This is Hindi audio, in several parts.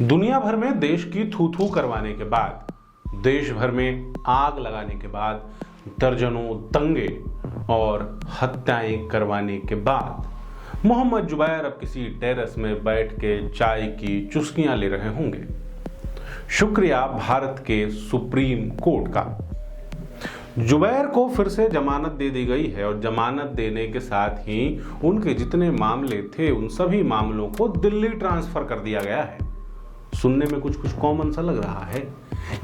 दुनिया भर में देश की थू थू करवाने के बाद, देश भर में आग लगाने के बाद, दर्जनों दंगे और हत्याएं करवाने के बाद मोहम्मद जुबैर अब किसी टेरेस में बैठ के चाय की चुस्कियां ले रहे होंगे। शुक्रिया भारत के सुप्रीम कोर्ट का। जुबैर को फिर से जमानत दे दी गई है और जमानत देने के साथ ही उनके जितने मामले थे उन सभी मामलों को दिल्ली ट्रांसफर कर दिया गया है। सुनने में कुछ कुछ कॉमन सा लग रहा है।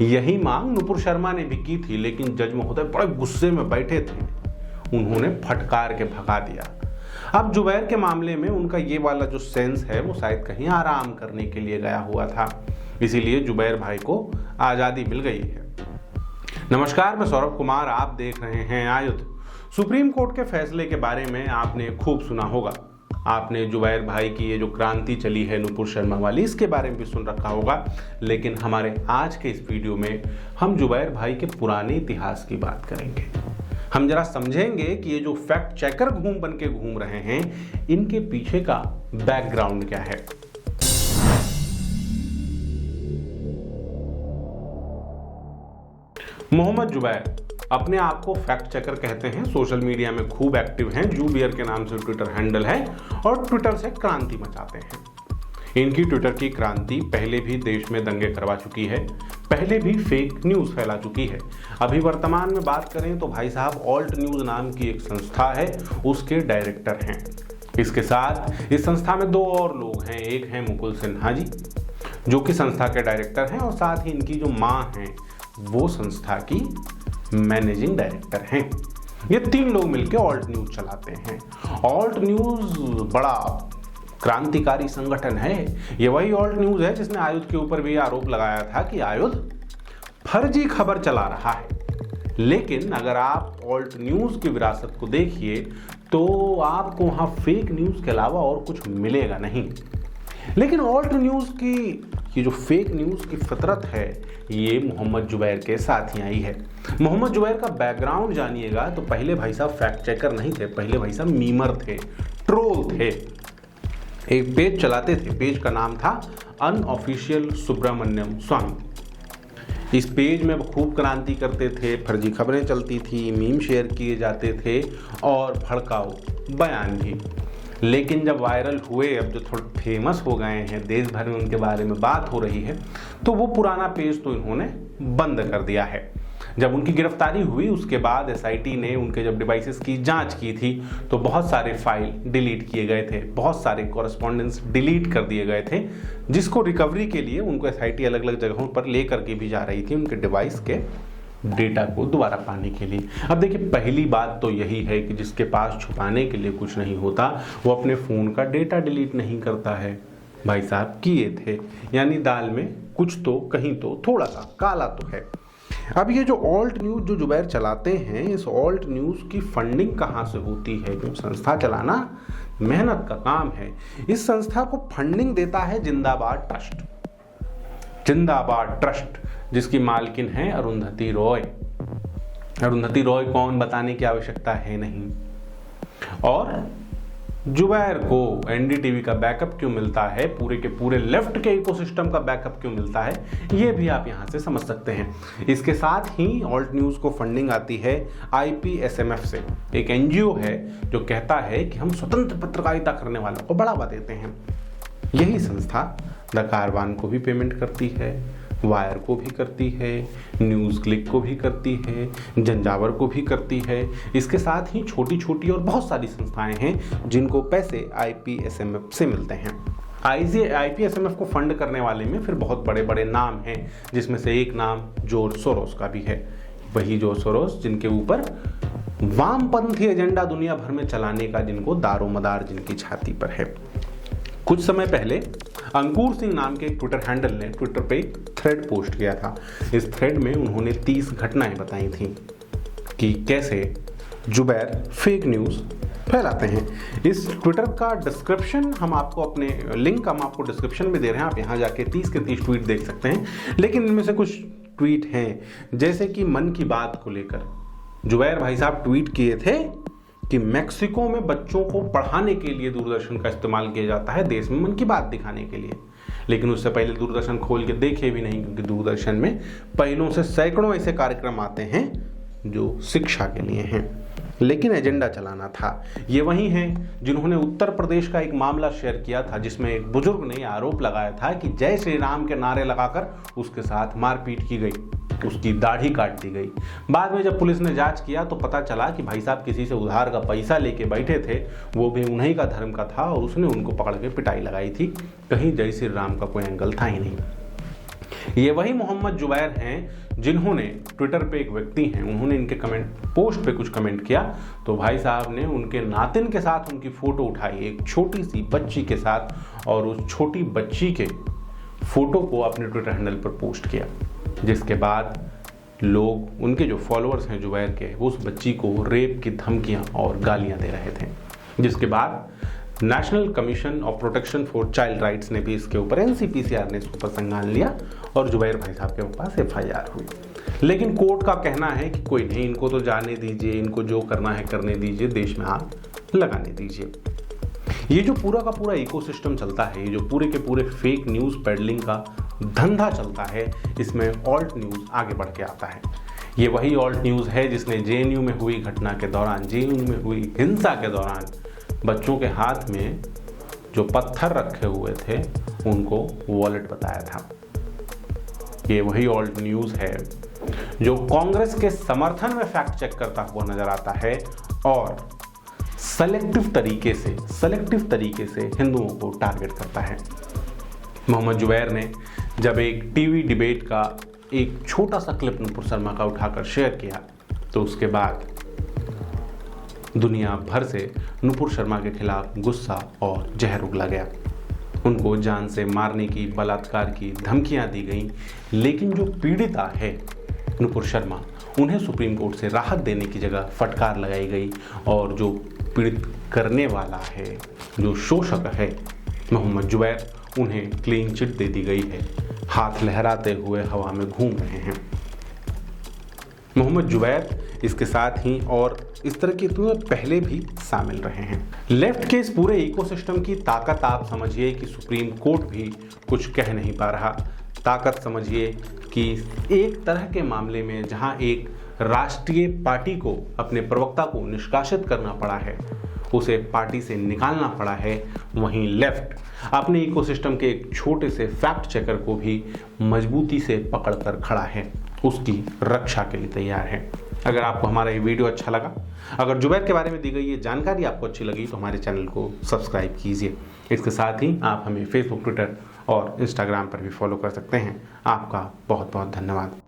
यही मांग नुपुर शर्मा ने भी की थी, लेकिन जज महोदय बड़े गुस्से में बैठे थे, उन्होंने फटकार के भगा दिया। अब जुबैर के मामले में उनका ये वाला जो सेंस है वो शायद कहीं आराम करने के लिए गया हुआ था, इसीलिए जुबैर भाई को आज़ादी मिल गई है। नमस्कार, मैं सौरभ कुमार, आप देख रहे हैं आयुध। सुप्रीम कोर्ट के फैसले के बारे में आपने खूब सुना होगा। आपने जुबैर भाई की ये जो क्रांति चली है नुपुर शर्मा वाली, इसके बारे में भी सुन रखा होगा। लेकिन हमारे आज के इस वीडियो में हम जुबैर भाई के पुराने इतिहास की बात करेंगे। हम जरा समझेंगे कि ये जो फैक्ट चेकर बन के घूम रहे हैं, इनके पीछे का बैकग्राउंड क्या है। मोहम्मद जुबैर अपने आप को फैक्ट चेकर कहते हैं, सोशल मीडिया में खूब एक्टिव हैं, जूबियर के नाम से ट्विटर हैंडल है और ट्विटर से क्रांति मचाते हैं। इनकी ट्विटर की क्रांति पहले भी देश में दंगे करवा चुकी है, पहले भी फेक न्यूज़ फैला चुकी है। अभी वर्तमान में बात करें तो भाई साहब ऑल्ट न्यूज़ नाम की एक संस्था है, उसके डायरेक्टर हैं। इसके साथ इस संस्था में दो और लोग हैं, एक हैं मुकुल सिन्हा जी जो कि संस्था के डायरेक्टर हैं और साथ ही इनकी जो माँ हैं वो संस्था की मैनेजिंग डायरेक्टर हैं। ये तीन लोग मिलकर ऑल्ट न्यूज़ चलाते हैं। ऑल्ट न्यूज़ बड़ा क्रांतिकारी संगठन है। ये वही ऑल्ट न्यूज़ है जिसने आयुध के ऊपर भी आरोप लगाया था कि आयुध फर्जी खबर चला रहा है। लेकिन अगर आप ऑल्ट न्यूज़ की विरासत को देखिए तो आपको वहाँ फेक न्यूज़ के अलावा और कुछ मिलेगा नहीं। लेकिन ऑल्ट न्यूज़ की ये जो फेक न्यूज़ की फितरत है, ये मोहम्मद जुबैर के साथ ही आई है। मोहम्मद जुबैर का बैकग्राउंड जानिएगा तो पहले भाई साहब फैक्ट चेकर नहीं थे, पहले भाई साहब मीमर थे, ट्रोल थे। एक पेज चलाते थे, पेज का नाम था अनऑफिशियल सुब्रमण्यम स्वामी। इस पेज में खूब क्रांति करते थे, फर्जी खबरें चलती थी, मीम शेयर किए जाते थे और भड़काऊ बयान भी। लेकिन जब वायरल हुए, अब जो थोड़े फेमस हो गए हैं, देश भर में उनके बारे में बात हो रही है, तो वो पुराना पेज तो इन्होंने बंद कर दिया है। जब उनकी गिरफ्तारी हुई उसके बाद एसआईटी ने उनके जब डिवाइसेस की जांच की थी तो बहुत सारे फाइल डिलीट किए गए थे, बहुत सारे कॉरेस्पॉन्डेंस डिलीट कर दिए गए थे, जिसको रिकवरी के लिए उनको एसआईटी अलग अलग जगहों पर ले करके भी जा रही थी उनके डिवाइस के डेटा को दोबारा पाने के लिए। अब देखिए, पहली बात तो यही है कि जिसके पास छुपाने के लिए कुछ नहीं होता वो अपने फ़ोन का डेटा डिलीट नहीं करता है। भाई साहब किए थे, यानी दाल में कुछ तो कहीं तो थोड़ा सा काला तो है। अब ये जो ऑल्ट न्यूज़ जो जुबैर चलाते हैं, इस ऑल्ट न्यूज़ की फंडिंग कहाँ से होती है? क्योंकि संस्था चलाना मेहनत का काम है। इस संस्था को फंडिंग देता है जिंदाबाद ट्रस्ट। जिंदाबाद ट्रस्ट जिसकी मालकिन है अरुंधति रॉय। अरुंधति रॉय कौन, बताने की आवश्यकता है नहीं। और जुबैर को एनडीटीवी का बैकअप क्यों मिलता है, पूरे के पूरे लेफ्ट के इकोसिस्टम का बैकअप क्यों मिलता है, ये भी आप यहाँ से समझ सकते हैं। इसके साथ ही ऑल्ट न्यूज़ को फंडिंग आती है IPSMF से, एक एनजीओ है जो कहता है कि हम स्वतंत्र पत्रकारिता करने वालों को बढ़ावा देते हैं। यही संस्था द कारवान को भी पेमेंट करती है, वायर को भी करती है, न्यूज़ क्लिक को भी करती है, जंजावर को भी करती है। इसके साथ ही छोटी छोटी और बहुत सारी संस्थाएं हैं जिनको पैसे IPSMF से मिलते हैं। IPSMF को फंड करने वाले में फिर बहुत बड़े बड़े नाम हैं, जिसमें से एक नाम जॉर्ज सोरोस का भी है। वही जॉर्ज सोरोस जिनके ऊपर वामपंथी एजेंडा दुनिया भर में चलाने का जिनको दारोमदार जिनकी छाती पर है। कुछ समय पहले अंकुर सिंह नाम के एक ट्विटर हैंडल ने ट्विटर पे एक थ्रेड पोस्ट किया था। इस थ्रेड में उन्होंने 30 घटनाएं बताई थीं कि कैसे जुबैर फेक न्यूज़ फैलाते हैं। इस ट्विटर का डिस्क्रिप्शन हम आपको अपने लिंक हम आपको डिस्क्रिप्शन में दे रहे हैं, आप यहाँ जाके 30 के 30 ट्वीट देख सकते हैं। लेकिन इनमें से कुछ ट्वीट हैं जैसे कि मन की बात को लेकर जुबैर भाई साहब ट्वीट किए थे कि मेक्सिको में बच्चों को पढ़ाने के लिए दूरदर्शन का इस्तेमाल किया जाता है, देश में मन की बात दिखाने के लिए। लेकिन उससे पहले दूरदर्शन खोल के देखे भी नहीं, क्योंकि दूरदर्शन में पहलों से सैकड़ों ऐसे कार्यक्रम आते हैं जो शिक्षा के लिए हैं, लेकिन एजेंडा चलाना था। ये वही हैं जिन्होंने उत्तर प्रदेश का एक मामला शेयर किया था, जिसमें एक बुजुर्ग ने आरोप लगाया था कि जय श्री राम के नारे लगाकर उसके साथ मारपीट की गई, उसकी दाढ़ी काट दी गई। बाद में जब पुलिस ने जांच किया तो पता चला कि भाई साहब किसी से उधार का पैसा लेके बैठे थे, वो भी उन्हीं का धर्म का था, और उसने उनको पकड़ के पिटाई लगाई थी। कहीं जय श्री राम का कोई एंगल था ही नहीं। ये वही मोहम्मद जुबैर हैं जिन्होंने ट्विटर पे, एक व्यक्ति हैं, उन्होंने इनके कमेंट पोस्ट पे कुछ कमेंट किया तो भाई साहब ने उनके नातिन के साथ उनकी फोटो उठाई, एक छोटी सी बच्ची के साथ, और उस छोटी बच्ची के फोटो को अपने ट्विटर हैंडल पर पोस्ट किया, जिसके बाद लोग, उनके जो फॉलोअर्स हैं जुबैर के, उस बच्ची को रेप की धमकियां और गालियां दे रहे थे। जिसके बाद national commission of protection for child rights ने भी इसके ऊपर, NCPCR ने इसके ऊपर संज्ञान लिया और जुबैर भाई साहब के पास FIR हुई। लेकिन कोर्ट का कहना है कि कोई नहीं, इनको तो जाने दीजिए, इनको जो करना है करने दीजिए, देश में हाथ लगाने दीजिए। ये जो पूरा का पूरा इकोसिस्टम चलता है, ये जो पूरे के पूरे फेक न्यूज़ पेडलिंग का धंधा चलता है, इसमें ऑल्ट न्यूज़ आगे बढ़ के आता है। ये वही ऑल्ट न्यूज़ है जिसने JNU में हुई घटना के दौरान, JNU में हुई हिंसा के दौरान बच्चों के हाथ में जो पत्थर रखे हुए थे उनको वॉलेट बताया था। ये वही ऑल्ट न्यूज़ है जो कांग्रेस के समर्थन में फैक्ट चेक करता हुआ नजर आता है और सेलेक्टिव तरीके से हिंदुओं को टारगेट करता है। मोहम्मद जुबैर ने जब एक टीवी डिबेट का एक छोटा सा क्लिप नुपुर शर्मा का उठाकर शेयर किया तो उसके बाद दुनिया भर से नुपुर शर्मा के खिलाफ गुस्सा और जहर उगला गया। उनको जान से मारने की, बलात्कार की धमकियां दी गई, लेकिन जो पीड़िता है नुपुर शर्मा, उन्हें सुप्रीम कोर्ट से राहत देने की जगह फटकार लगाई गई, और जो पीड़ित करने वाला है, जो शोषक है मोहम्मद जुबैर, उन्हें क्लीन चिट दे दी गई है। हाथ लहराते हुए हवा में घूम रहे हैं मोहम्मद जुबैर। इसके साथ ही और इस तरह के तो पहले भी शामिल रहे हैं। लेफ्ट के इस पूरे इकोसिस्टम की ताकत आप समझिए कि सुप्रीम कोर्ट भी कुछ कह नहीं पा रहा। ताकत समझिए कि एक तरह के मामले में जहां एक राष्ट्रीय पार्टी को अपने प्रवक्ता को निष्कासित करना पड़ा है, उसे पार्टी से निकालना पड़ा है, वहीं लेफ्ट अपने इकोसिस्टम के एक छोटे से फैक्ट चेकर को भी मजबूती से पकड़कर खड़ा है, उसकी रक्षा के लिए तैयार है। अगर आपको हमारा ये वीडियो अच्छा लगा, अगर जुबैर के बारे में दी गई ये जानकारी आपको अच्छी लगी तो हमारे चैनल को सब्सक्राइब कीजिए। इसके साथ ही आप हमें फेसबुक, ट्विटर और इंस्टाग्राम पर भी फॉलो कर सकते हैं। आपका बहुत बहुत धन्यवाद।